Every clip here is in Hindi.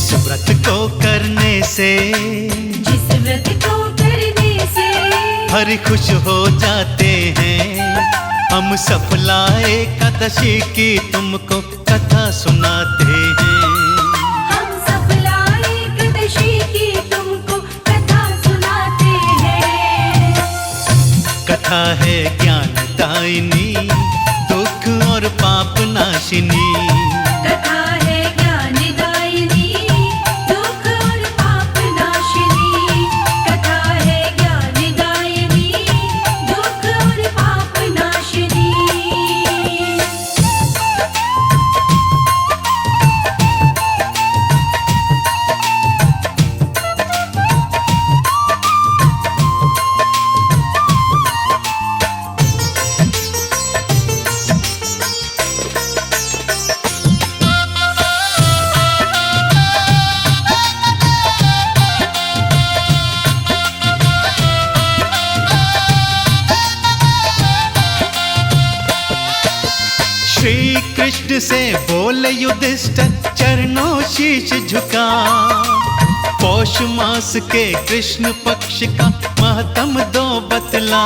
जिस व्रत को करने से हरि खुश हो जाते हैं, हम सफला एकादशी की तुमको कथा सुनाते हैं। हम सफला एकादशी की तुमको कथा सुनाते हैं। कथा है ज्ञानदायिनी, दुख और पाप नाशिनी। कथा है ज्ञानदायिनी, दुख और पाप नाशिनी। कथा है ज्ञानदायिनी, दुख और पाप नाशिनी। श्री कृष्ण से बोले युधिष्ठिर, चरणों शीश झुका। पौष मास के कृष्ण पक्ष का महत्म दो बतला।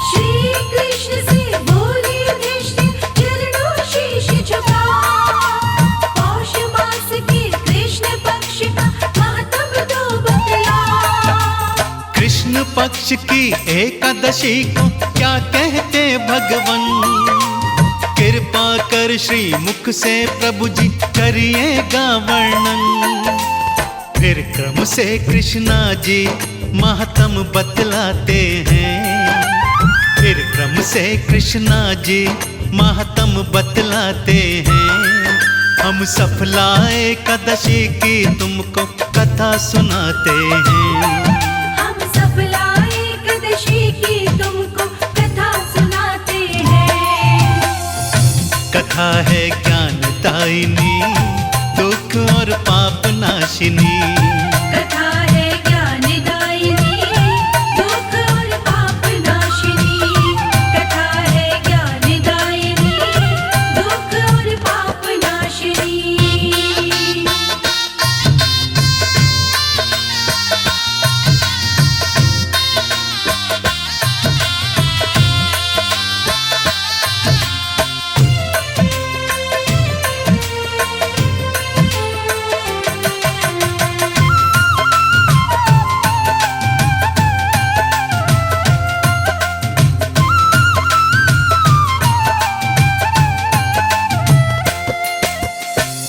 श्री कृष्ण से बोले युधिष्ठिर, चरणों शीश झुका। पौष मास के कृष्ण पक्ष का महत्व दो बतला। कृष्ण पक्ष की एकादशी को क्या कहते भगवन, कृपा कर श्री मुख से प्रभु जी करिएगा वर्णन। फिर क्रम से कृष्णा जी महत्म बतलाते हैं। फिर क्रम से कृष्णा जी महत्म बतलाते हैं। हम सफला एकादशी की तुमको कथा सुनाते हैं। हम सफला एकादशी की तुमको कथा सुनाते हैं। कथा है ज्ञानदायिनी, दुख और पाप नाशिनी। कथा है ज्ञानदायिनी, दुख और पाप नाशिनी। कथा है ज्ञानदायिनी, दुख और पाप नाशिनी।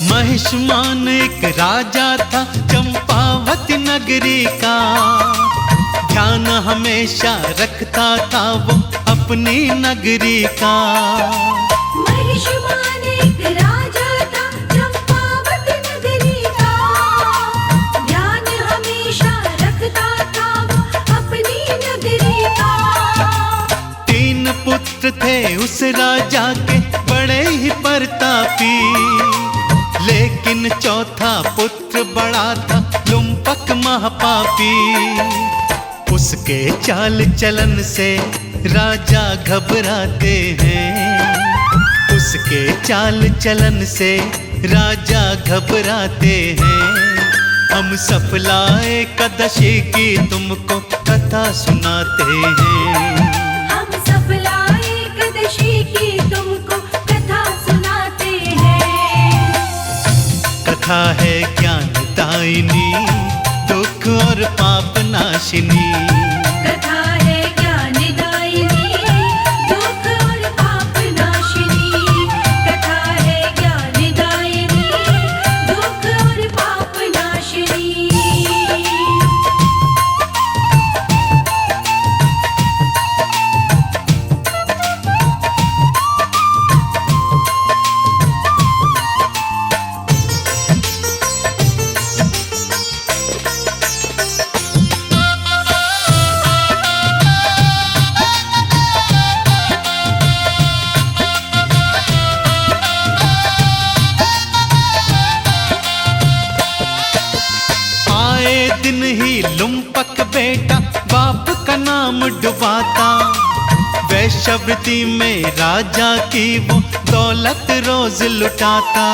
महिष्मान एक राजा था चंपावती नगरी का। ध्यान हमेशा रखता था वो अपनी नगरी का। महिष्मान एक राजा था चंपावती नगरी का। ध्यान हमेशा रखता था वो अपनी नगरी का। 3 पुत्र थे उस राजा के बड़े ही प्रतापी, लेकिन चौथा पुत्र बड़ा था लुम्पक महापापी। उसके चाल चलन से राजा घबराते हैं। उसके चाल चलन से राजा घबराते हैं। हम सफला एकादशी की तुमको कथा सुनाते हैं। हम सफला एकादशी की तुमको कथा सुनाते हैं। कथा है ज्ञानदायिनी, दुख और पाप नाशिनी। कथा है ज्ञानदायिनी, दुख और पाप नाशिनी। कथा है ज्ञानदायिनी, दुख और पाप नाशिनी। दिन ही लुम्पक बेटा बाप का नाम डुबाता। वैश्यवृत्ति में राजा की वो दौलत रोज लुटाता।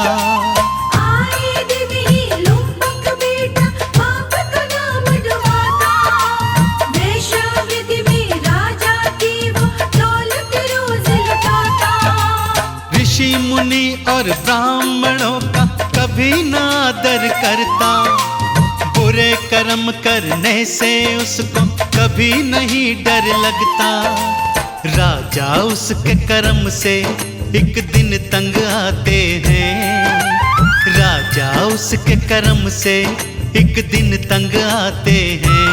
आए दिन ही दूर करता, बुरे कर्म करने से उसको कभी नहीं डर लगता। राजा उसके कर्म से एक दिन तंग आते हैं, राजा उसके कर्म से एक दिन तंग आते हैं।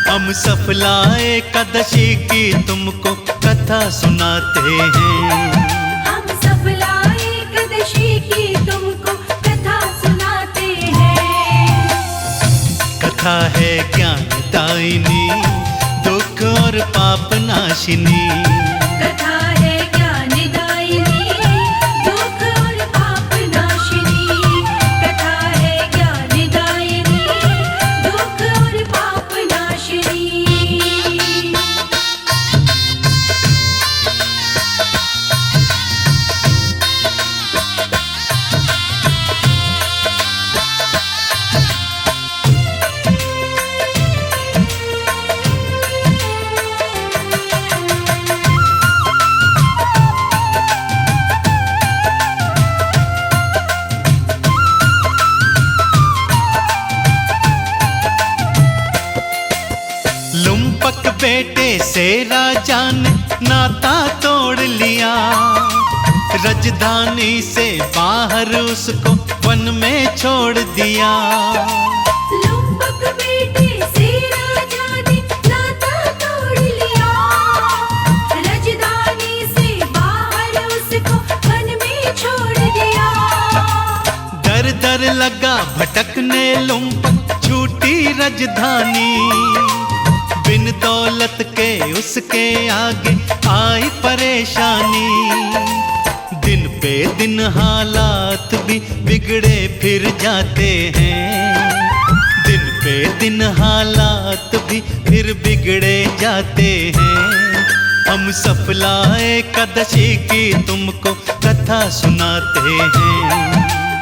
हम सफला एकादशी की तुमको कथा सुनाते हैं, हम सफला एकादशी की तुमको कथा सुनाते हैं। कथा है ज्ञानदायिनी, दुख और पाप नाशिनी। कथा है ज्ञानदायिनी, दुख और पाप नाशिनी। कथा है ज्ञानदायिनी, दुख और पाप नाशिनी। लुम्पक बेटे से राजा ने नाता तोड़ लिया, राजधानी से बाहर उसको वन में छोड़ दिया। लुम्पक बेटे से राजा ने नाता तोड़ लिया, राजधानी से बाहर उसको वन में छोड़ दिया। दर दर लगा भटकने लुम्पक, छूटी राजधानी। बिन दौलत के उसके आगे आई परेशानी। दिन पे दिन हालात भी बिगड़े फिर जाते हैं, दिन पे दिन हालात भी फिर बिगड़े जाते हैं। हम सफला एकादशी की तुमको कथा सुनाते हैं,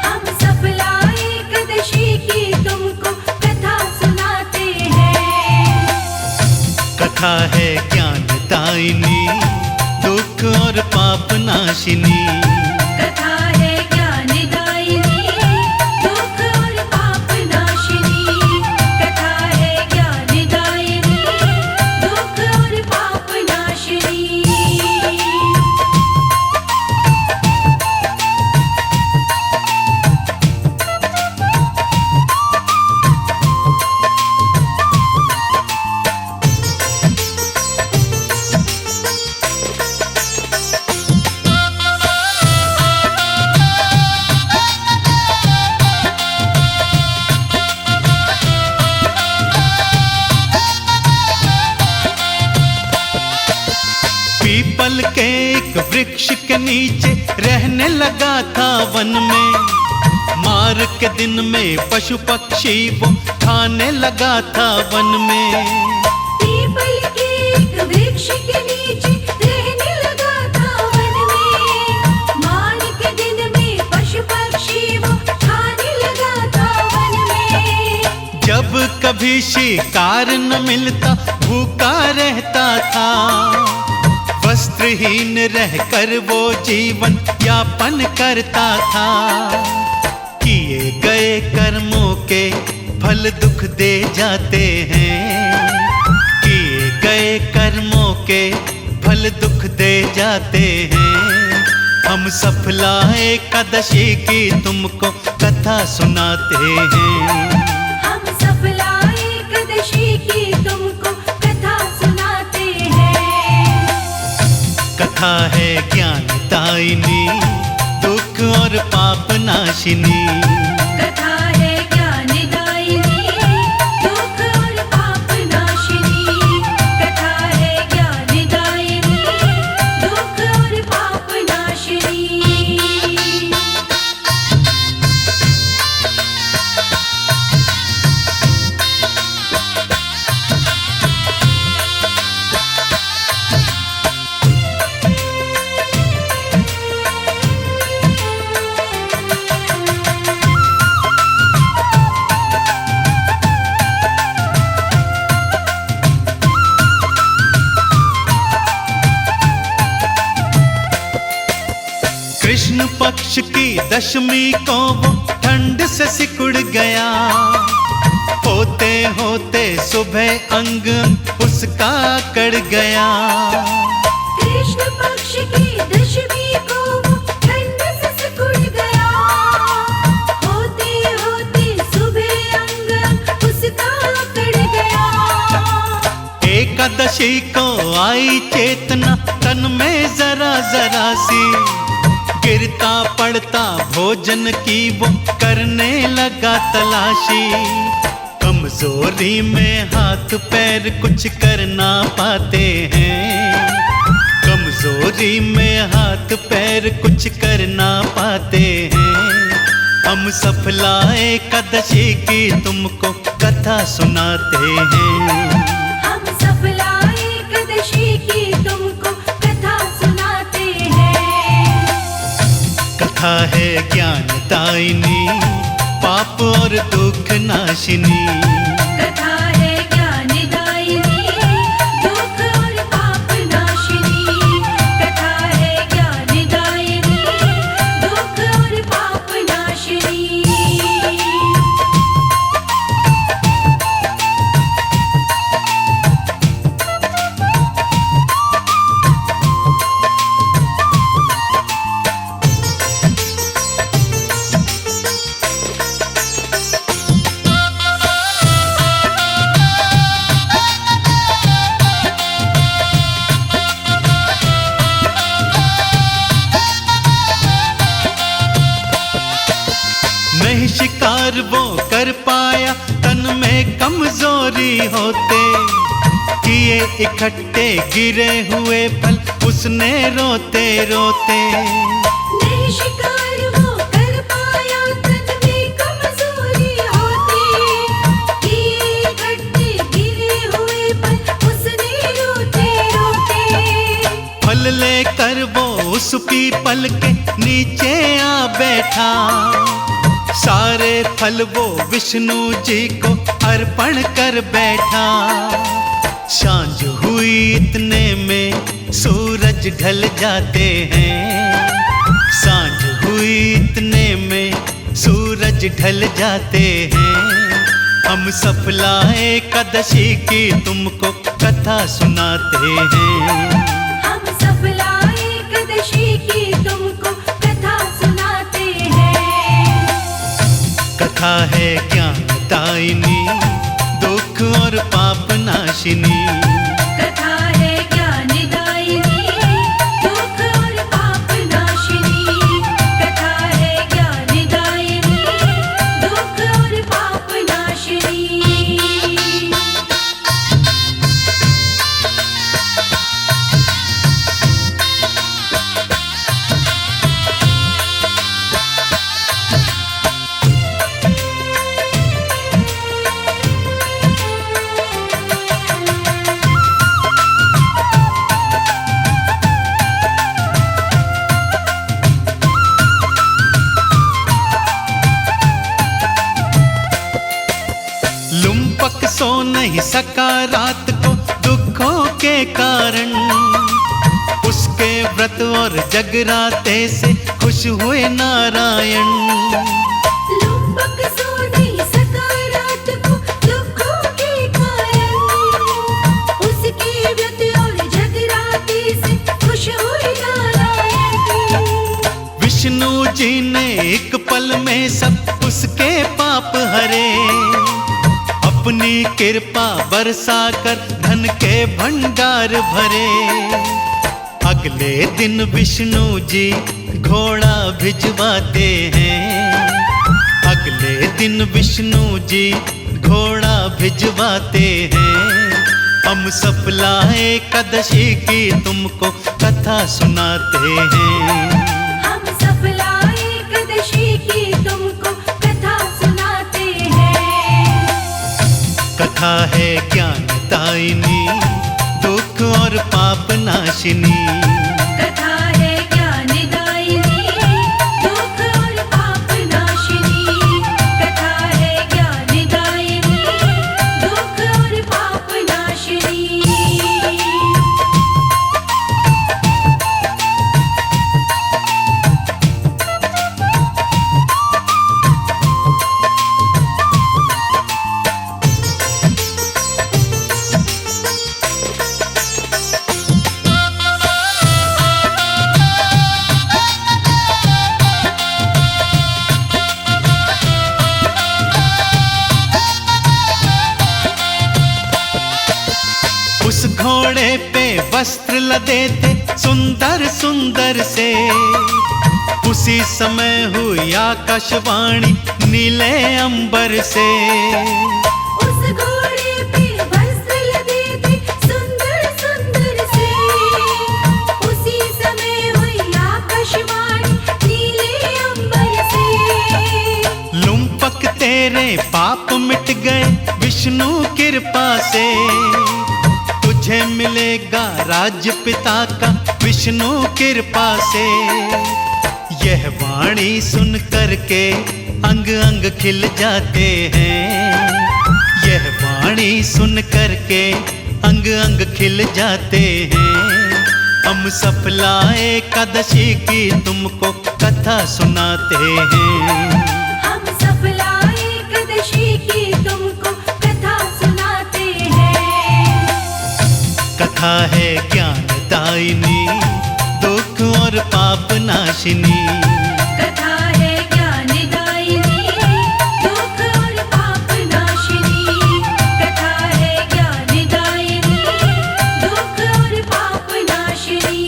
हम सफला एकादशी की तुमको कथा सुनाते हैं। कथा है ज्ञानदायिनी, दुख और पाप नाशिनी। कथा है ज्ञानदायिनी, दुख और पाप नाशिनी। कथा है ज्ञानदायिनी, दुख और पाप नाशिनी। पीपल के एक वृक्ष के नीचे रहने लगा था वन में। मार के दिन में पशु पक्षी वो खाने लगा था वन में। पीपल के एक वृक्ष के नीचे रहने लगा था वन में। मार के दिन में पशु पक्षी वो खाने लगा था वन में। जब कभी शिकार न मिलता भूखा रहता था, वस्त्रहीन रहकर वो जीवन यापन करता था। किए गए कर्मों के फल दुख दे जाते हैं, किए गए कर्मों के फल दुख दे जाते हैं। हम सफला एकादशी की तुमको कथा सुनाते हैं, हम सफला एकादशी की तुमको कथा सुनाते हैं। कथा है ज्ञानदायिनी, दुख और पाप नाशिनी। कथा है ज्ञानदायिनी, दुख और पाप नाशिनी। कथा है ज्ञानदायिनी, दुख और पाप नाशिनी। कृष्ण पक्ष की दशमी को वो ठंड से सिकुड़ जुड़ गया। होते होते सुबह अंग उसका कड़ गया। कृष्ण पक्ष की दशमी को वो ठंड से सिकुड़ गया। होते होते सुबह अंग उसका कड़ गया। एकादशी को आई चेतना तन में जरा जरा सी। गिरता पड़ता भोजन की वो करने लगा तलाशी। कमजोरी में हाथ पैर कुछ कर ना पाते हैं। कमजोरी में हाथ पैर कुछ कर ना पाते हैं। हम सफला एकादशी की तुमको कथा सुनाते हैं। हम सफला एकादशी की तुमको कथा सुनाते हैं। कथा है ज्ञानदायिनी, पाप और दुख नाशिनी। कथा है ज्ञानदायिनी, दुख और पाप नाशिनी। कथा है ज्ञानदायिनी, दुख और पाप नाशिनी। नहीं शिकार वो कर पाया, तन में कमजोरी होते। किए इकट्ठे गिरे हुए फल उसने रोते रोते। नहीं शिकार वो कर पाया, तन में कमजोरी होती। किए इकट्ठे गिरे हुए फल उसने रोते रोते। फल लेकर वो उस पीपल के नीचे आ बैठा। सारे फल वो विष्णु जी को अर्पण कर बैठा। सांझ हुई इतने में सूरज ढल जाते हैं। सांझ हुई इतने में सूरज ढल जाते हैं। हम सफला एकादशी की तुमको कथा सुनाते हैं। हम सफला एकादशी की तुमको कथा सुनाते हैं। कथा है ज्ञानदायिनी, दुख और पाप नाशिनी। कथा है ज्ञानदायिनी, दुख और पाप नाशिनी। कथा है ज्ञानदायिनी, दुख और पाप नाशिनी। लुम्पक सो नहीं सका रात को दुखों के कारण। उसके व्रत और जगराते से खुश हुए नारायण। लुम्पक सो नहीं सका रात को दुखों के कारण। उसके व्रत और जगराते से खुश हुए नारायण। विष्णु जी ने एक पल में सब उसके पाप हरे। अपनी कृपा बरसा कर धन के भंडार भरे। अगले दिन विष्णु जी घोड़ा भिजवाते हैं। अगले दिन विष्णु जी घोड़ा भिजवाते हैं। हम सफला एकादशी की तुमको कथा सुनाते हैं। हम सफला एकादशी की तुमको कथा सुनाते हैं। कथा है ज्ञानदायिनी, दुख और पाप नाशिनी। कथा है ज्ञानदायिनी, दुख और पाप नाशिनी। कथा है ज्ञानदायिनी, दुख और पाप नाशिनी। घोड़े पे वस्त्र लदे थे सुंदर सुंदर से। उसी समय हुई आकाशवाणी नीले अंबर से। उस घोड़े पे वस्त्र लदे थे सुंदर सुंदर से। उसी समय हुई आकाशवाणी नीले अंबर से। लुम्पक तेरे पाप मिट गए विष्णु कृपा से। तुझे मिलेगा राज्य पिता का विष्णु कृपा से। यह वाणी सुन करके अंग अंग खिल जाते हैं। यह वाणी सुन करके अंग अंग खिल जाते हैं। हम सफला एकादशी की तुमको कथा सुनाते हैं। हम सफला एकादशी की तुमको कथा सुनाते हैं। कथा है ज्ञानदायिनी दुख और पाप नाशिनी। कथा है ज्ञानदायिनी दुख और पाप नाशिनी। कथा है ज्ञानदायिनी दुख और पाप नाशिनी।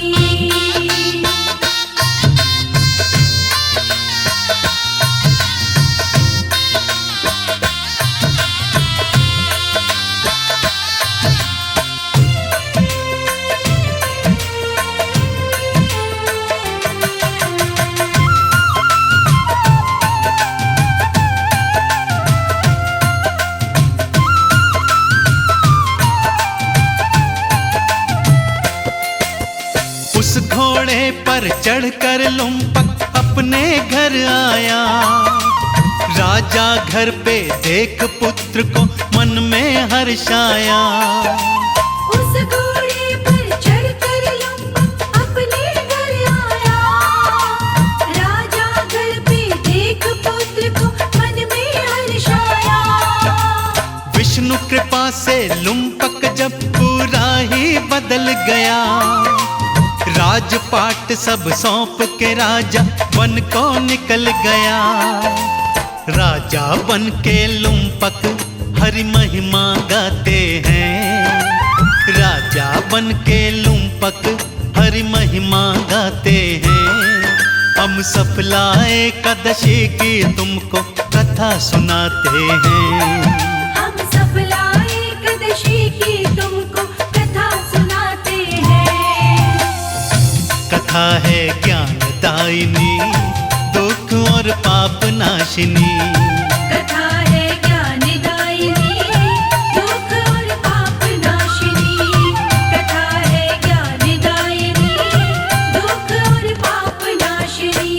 उस घोड़े पर चढ़कर लुम्पक अपने घर आया। राजा घर पे देख पुत्र को मन में हर्षाया। उस घोड़े पर चढ़कर लुम्पक अपने घर आया। राजा घर पे देख पुत्र को मन में हर्षाया। विष्णु कृपा से लुम्पक जब पूरा ही बदल गया। राजपाट सब सौंप के राजा बन को निकल गया। राजा बन के लुम्पक हरि महिमा गाते हैं। राजा बन के लुम्पक हरि महिमा गाते हैं। हम सफला एकादशी की तुमको कथा सुनाते हैं। हम सफला एकादशी की तुमको कथा सुनाते हैं। कथा है ज्ञानदायिनी दुख और पाप नाशिनी। कथा है ज्ञानदायिनी दुख और पाप नाशिनी। कथा है ज्ञानदायिनी दुख और पाप नाशिनी।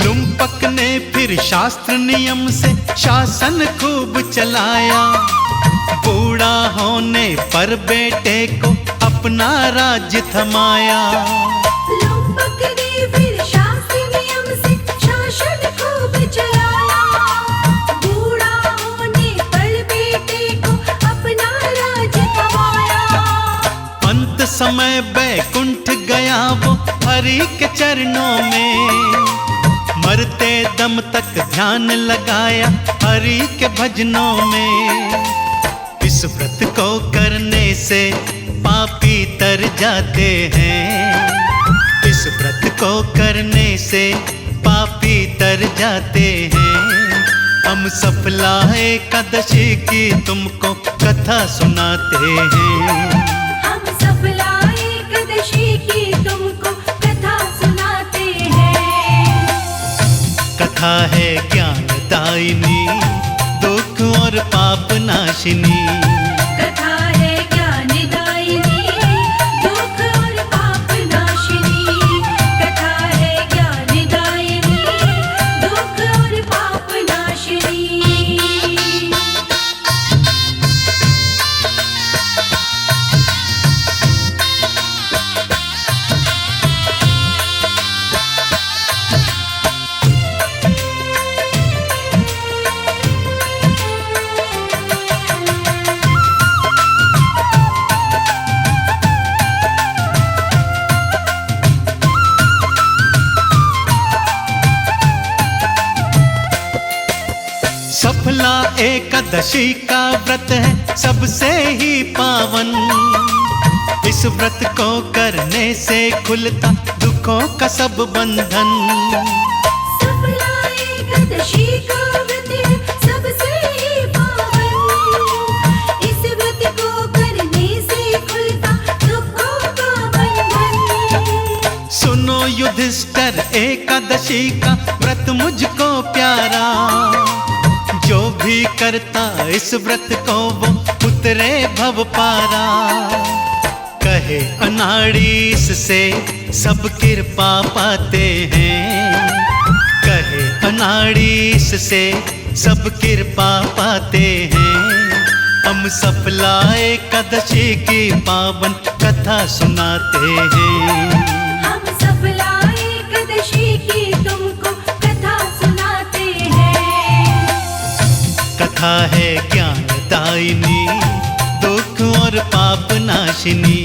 लुम्पक ने फिर शास्त्र नियम से शासन खूब चलाया। बूढ़ा होने पर बेटे को अपना राज्य थमाया। लुम्पक ने फिर शास्त्र नियम से शासन खूब चलाया। बूढ़ा होने पर बेटे को अपना राज्य थमाया। अंत समय बैकुंठ गया वो हरि के चरणों में। मरते दम तक ध्यान लगाया हरि के भजनों में। इस व्रत को करने से पापी तर जाते हैं। इस व्रत को करने से पापी तर जाते हैं। हम सफला एकादशी की तुमको कथा सुनाते हैं। हम सफला एकादशी की तुमको कथा सुनाते हैं। कथा है ज्ञानदायिनी दुख और पाप नाशिनी। कथा है ज्ञानदायिनी दुख और पाप नाशिनी। कथा है ज्ञानदायिनी दुख और पाप नाशिनी। सफला एकादशी का व्रत है सबसे ही पावन। इस व्रत को करने से खुलता दुखों का सब बंधन। सफला एकादशी का व्रत है सबसे ही पावन। इस व्रत को करने से खुलता दुखों का बंधन। सुनो युधिष्ठिर एकादशी का व्रत मुझको प्यारा। जो भी करता इस व्रत को वो उतरे भव पारा। कहे अनाड़ी इससे सब कृपा पाते हैं। कहे अनाड़ी इससे सब कृपा पाते हैं। हम सफला एकादशी की पावन कथा सुनाते हैं। हम सफला एकादशी की तुमको कथा सुनाते हैं। कथा है ज्ञानदायिनी दुख और पाप नाशिनी।